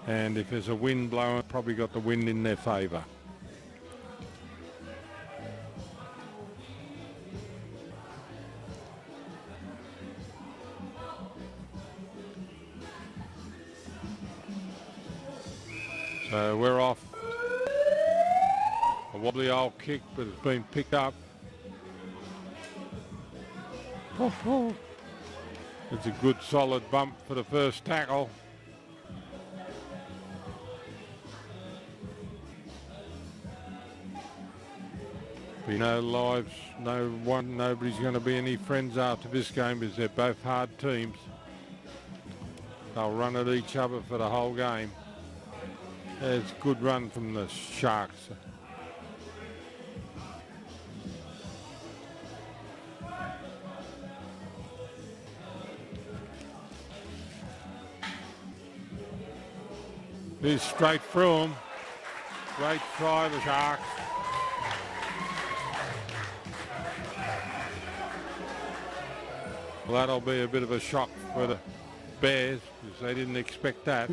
And if there's a wind blowing, probably got the wind in their favour. So we're off. A wobbly old kick, but it's been picked up. It's a good solid bump for the first tackle. Be no lives, nobody's going to be any friends after this game because they're both hard teams. They'll run at each other for the whole game. It's a good run from the Sharks. He's straight through him. Great try, the Sharks. Well, that'll be a bit of a shock for the Bears because they didn't expect that.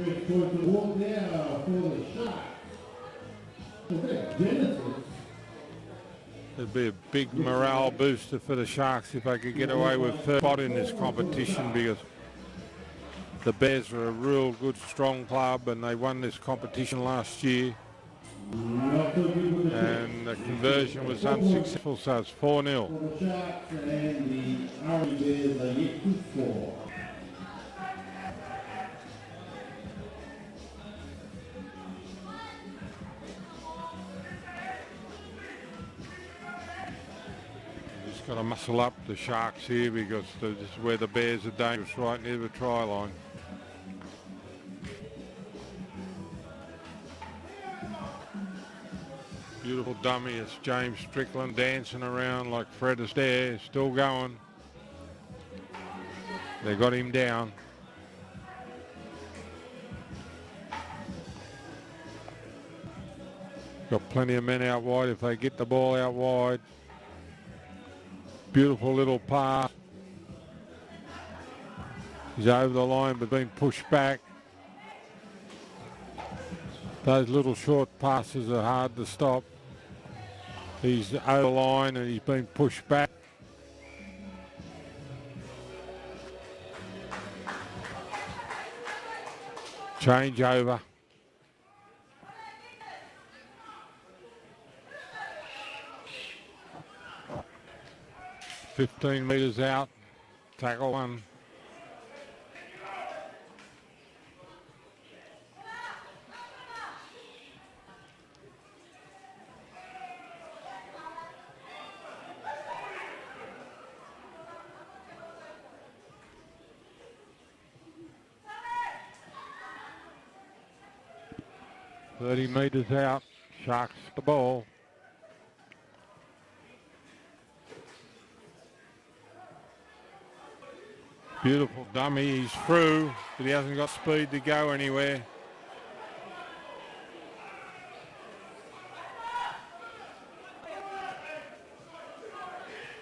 It'd be a big morale booster for the Sharks if they could get away with third spot in this competition because the Bears are a real good, strong club and they won this competition last year. And the conversion was unsuccessful, so it's 4-0. Just got to muscle up the Sharks here because this is where the Bears are dangerous, right near the try line. Beautiful dummy. It's James Strickland dancing around like Fred Astaire, still going. They got him down. Got plenty of men out wide if they get the ball out wide. Beautiful little pass. He's over the line but being pushed back. Those little short passes are hard to stop. He's over the line and he's been pushed back. Change over. 15 metres out. Tackle one. .30 metres out, Sharks the ball. Beautiful dummy, he's through, but he hasn't got speed to go anywhere.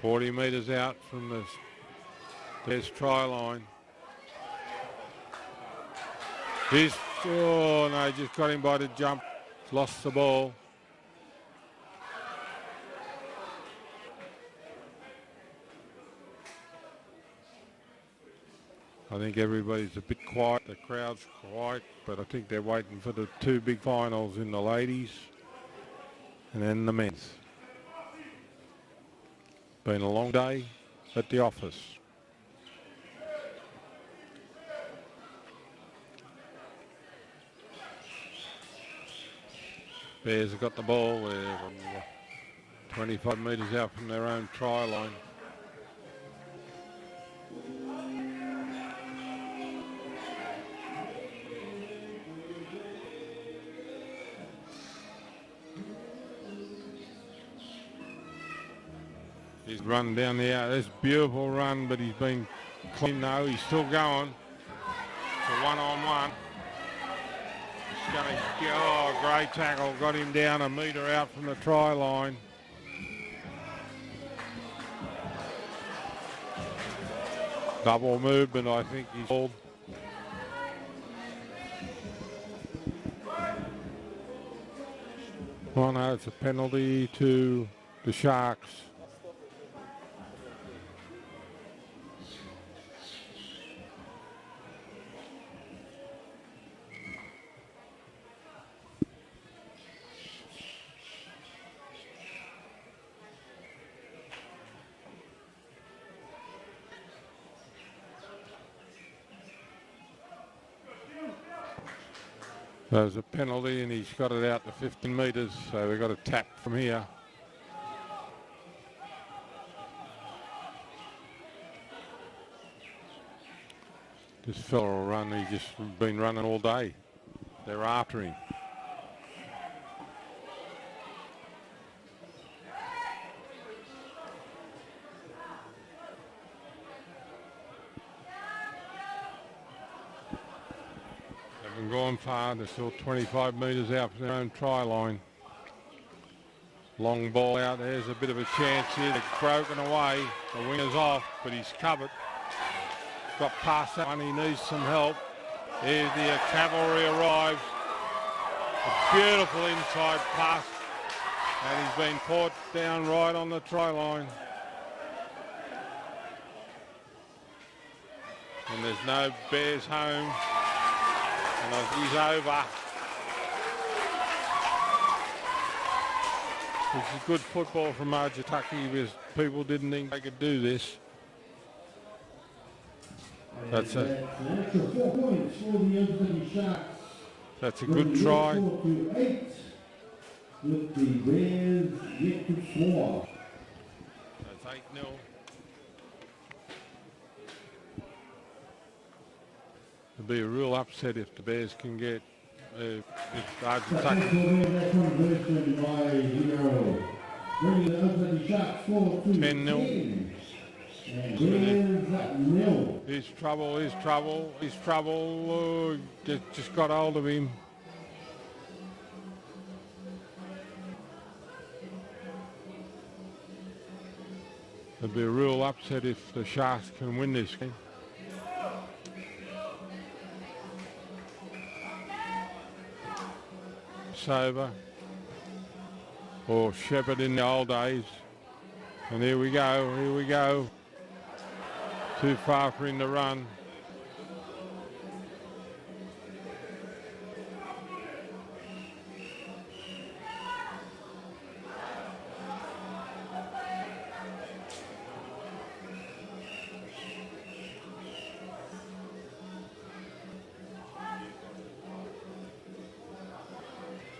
.40 metres out from the Bears try line. He's, oh no, just got him by the jump, lost the ball. I think everybody's a bit quiet, the crowd's quiet, but I think they're waiting for the two big finals in the ladies and then the men's. Been a long day at the office. Bears have got the ball. They're 25 metres out from their own try line. He's run down the out. This beautiful run, but he's been clean now. He's still going. It's a one-on-one. Oh, great tackle. Got him down a metre out from the try line. Double movement, I think he's called. Oh no, it's a penalty to the Sharks. There's a penalty and he's got it out to 15 metres, so we've got a tap from here. This fella will run, he's just been running all day. They're after him. Haven't gone far, they're still 25 metres out from their own try line. Long ball out, there's a bit of a chance here. They're broken away, the winger's off, but he's covered. Got past that one, he needs some help. Here the cavalry arrives. A beautiful inside pass, and he's been caught down right on the try line. And there's no Bears home, and he's over. This is good football from Aitutaki because people didn't think they could do this. That's a good try. With the Bears yet to score. That's 8-0. It'll be a real upset if the Bears can get if Aitutaki. 10-0. He's trouble, he's trouble, he's trouble. Oh, just got hold of him. It'd be a real upset if the Sharks can win this game. Sober or Shepherd in the old days. And here we go, here we go. Too far for him to run.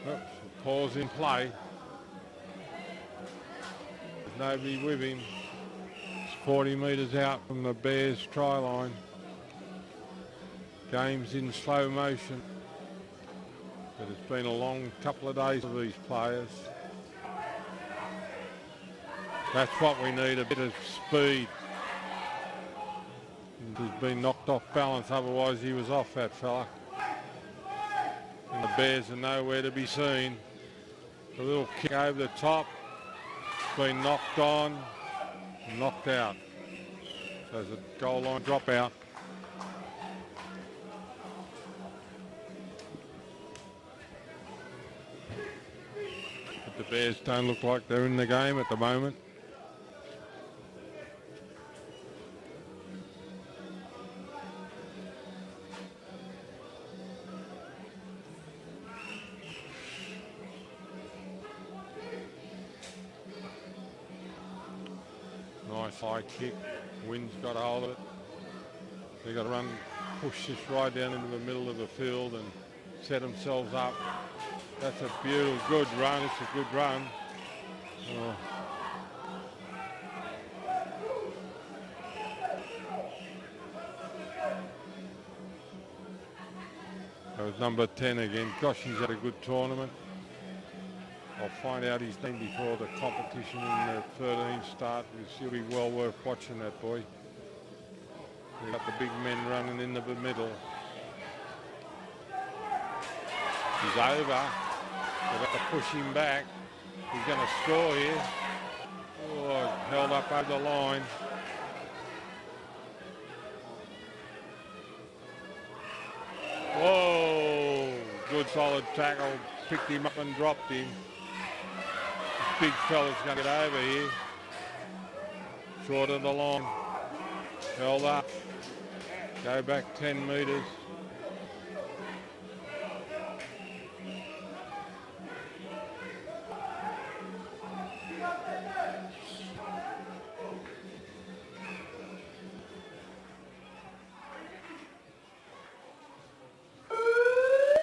Oops, pause in play. There's nobody with him. It's 40 metres out from the Bears try line. Game's in slow motion. But it's been a long couple of days for these players. That's what we need, a bit of speed. He's been knocked off balance, otherwise he was off, that fella. And the Bears are nowhere to be seen. A little kick over the top. Been knocked on, knocked out. So there's a goal line dropout. But the Bears don't look like they're in the game at the moment. Nice high kick. Wind's got a hold of it. They've got to run, push this right down into the middle of the field and set themselves up. That's a beautiful, good run. It's a good run. Oh. That was number 10 again. Gosh, he's had a good tournament. I'll find out his name before the competition in the 13 start. It'll be well worth watching that boy. They've got the big men running in the middle. He's over. They've got to push him back. He's going to score here. Oh, held up over the line. Whoa, good solid tackle. Picked him up and dropped him. big fella's going to get over here. Short of the line. Held up. Go back 10 metres.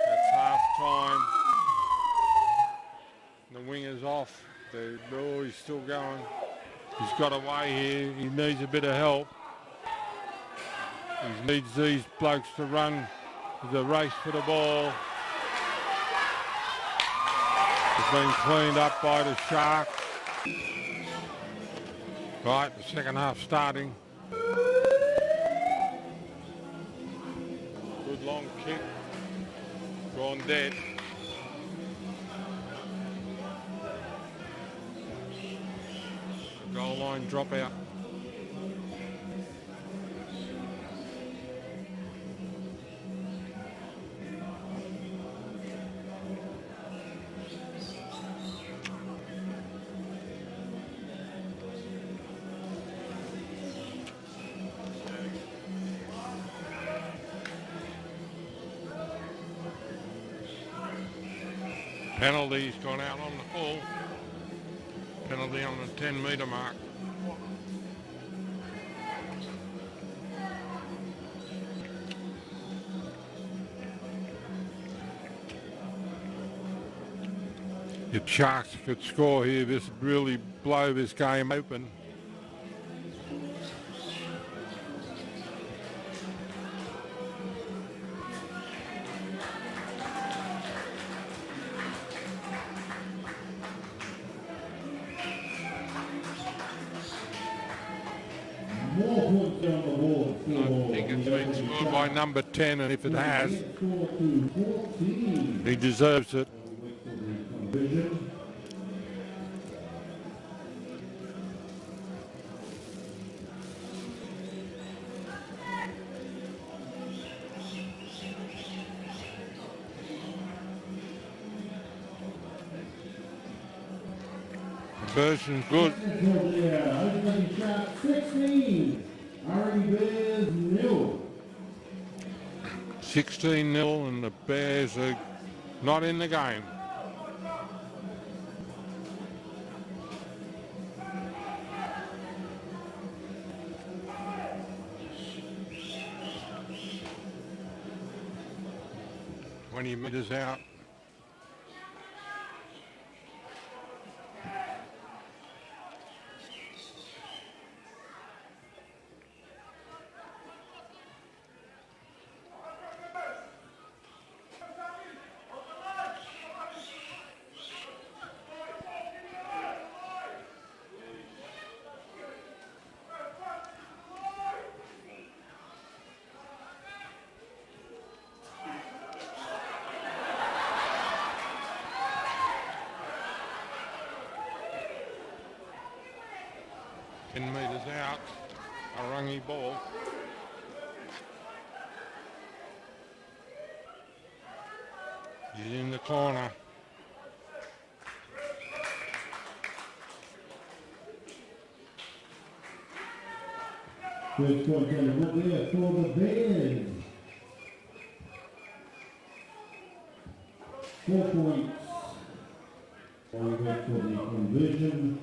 That's half time. The winger's off. Oh, he's still going. He's got away here. He needs a bit of help. He needs these blokes to run the race for the ball. It's been cleaned up by the Sharks. Right, the second half starting. Good long kick. Gone dead. Goal line drop out. Penalty's gone out on the full. Penalty on the 10 metre mark. If Sharks could score here, this would really blow this game open. More points on the board for I think it's been scored by number 10, and if it has, he deserves it. Conversion's good. Aitutaki shot 16. Arorangi Bears 0. 16-0, and the Bears are not in the game. Twenty metres out. Metres out, Arorangi ball. He's in the corner. First point on the board there for the Bears. 4 points. All good for the conversion.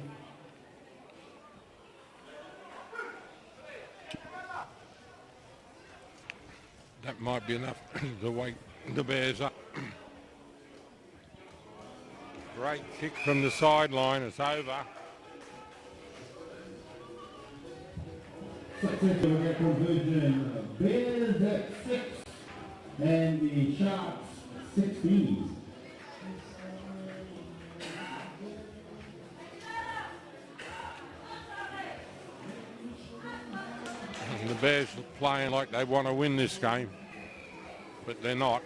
That might be enough to wake the Bears up. Great kick from the sideline. It's over. Second conversion. Bears at 6 and the Sharks 16. And the Bears are playing like they want to win this game, but they're not.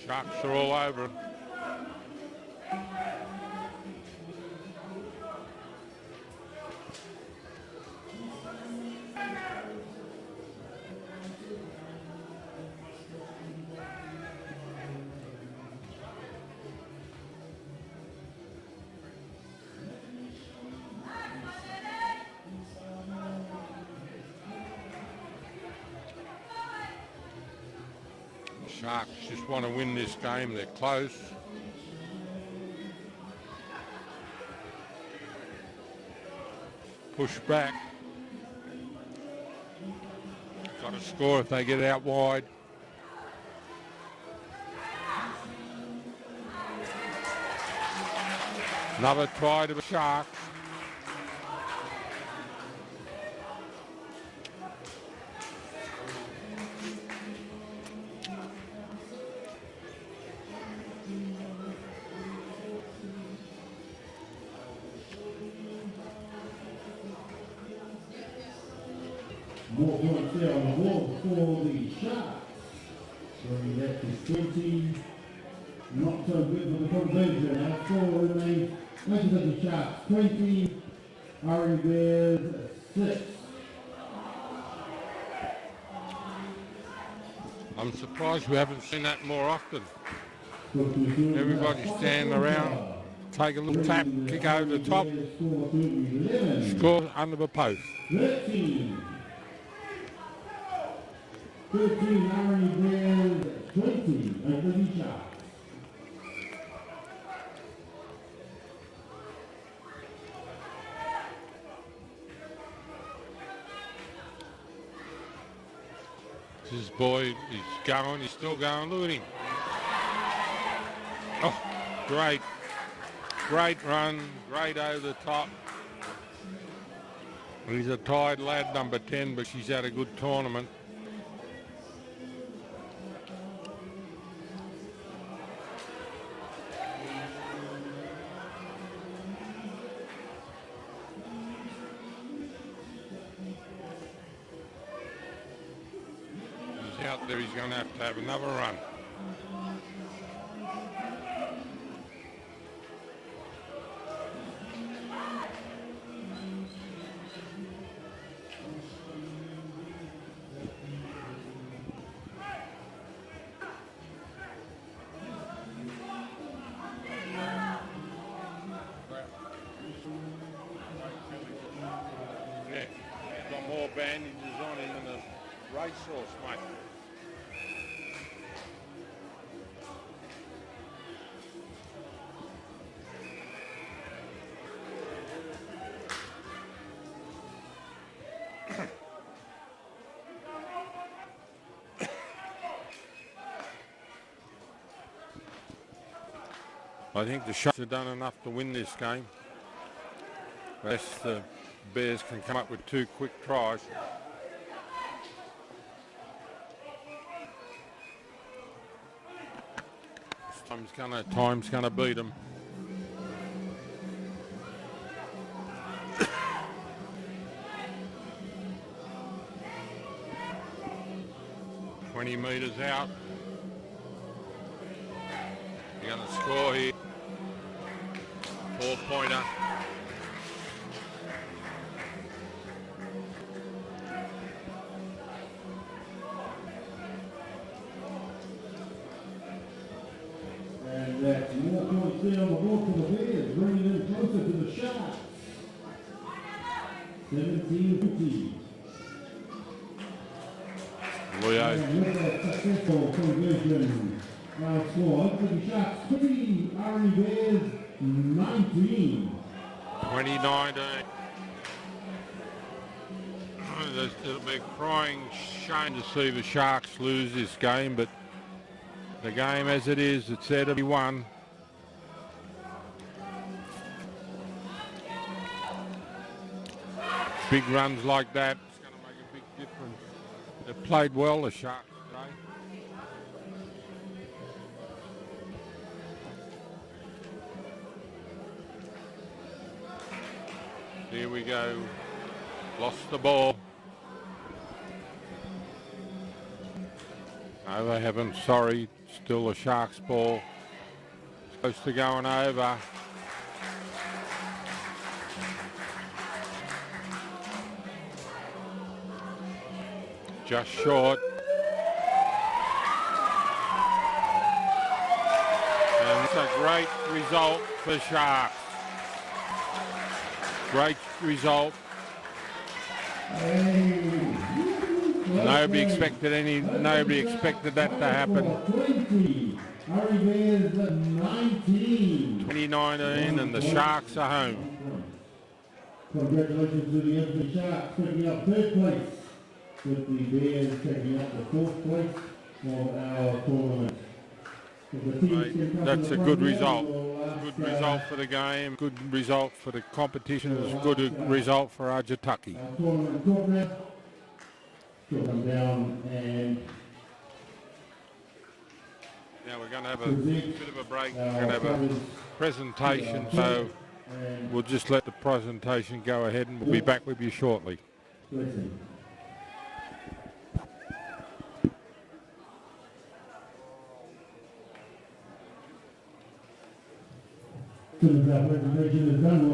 Sharks are all over them. Sharks just want to win this game. They're close. Push back. Got to score if they get out wide. Another try to the Sharks. More points there on the board for the Sharks. Bringing that to 20. Not so good for the conversion. Our score remains Aitutaki Sharks 20, Arorangi Bears 6. I'm surprised we haven't seen that more often. Everybody standing around, take a little tap, kick over the top, score under the post. 13 Arorangi Bears 20, Aitutaki Sharks. This boy, he's still going, look at him. Oh, great run, great over the top. He's a tired lad, number 10, but she's had a good tournament. Out there, he's going to have another run. Yeah, he's got more bandages on him than a racehorse, mate. I think the Sharks have done enough to win this game. Unless the Bears can come up with 2 quick tries. Time's gonna beat them. $20 out. You're going to score here. 4-pointer. And that's more points there on the board for the Bears, bringing them closer to the Sharks. 17-50. Leo. And with that successful conversion, our score, Aitutaki Sharks 3, Arorangi Bears 19. 2019. It'll be a crying shame to see the Sharks lose this game, but the game as it is, it's there to be won. Big runs like that, it's going to make a big difference. They've played well, the Sharks today. Here we go. Lost the ball. No, they haven't. Sorry. Still a Sharks ball. Close to going over. Just short. And it's a great result for Sharks. Great result. Nobody expected that to happen. 2019 and the Sharks are home. Congratulations to the Everton Sharks taking up third place, with the Bears taking up the fourth place of our tournament. That's a good result. Good result for the game, good result for the competition, it's a good result for Aitutaki. Our tournament coordinator will come down and Now we're going to have a bit of a break. We're going to have a presentation, so we'll just let the presentation go ahead and we'll be back with you shortly. blessing. As soon as our presentation is done, we'll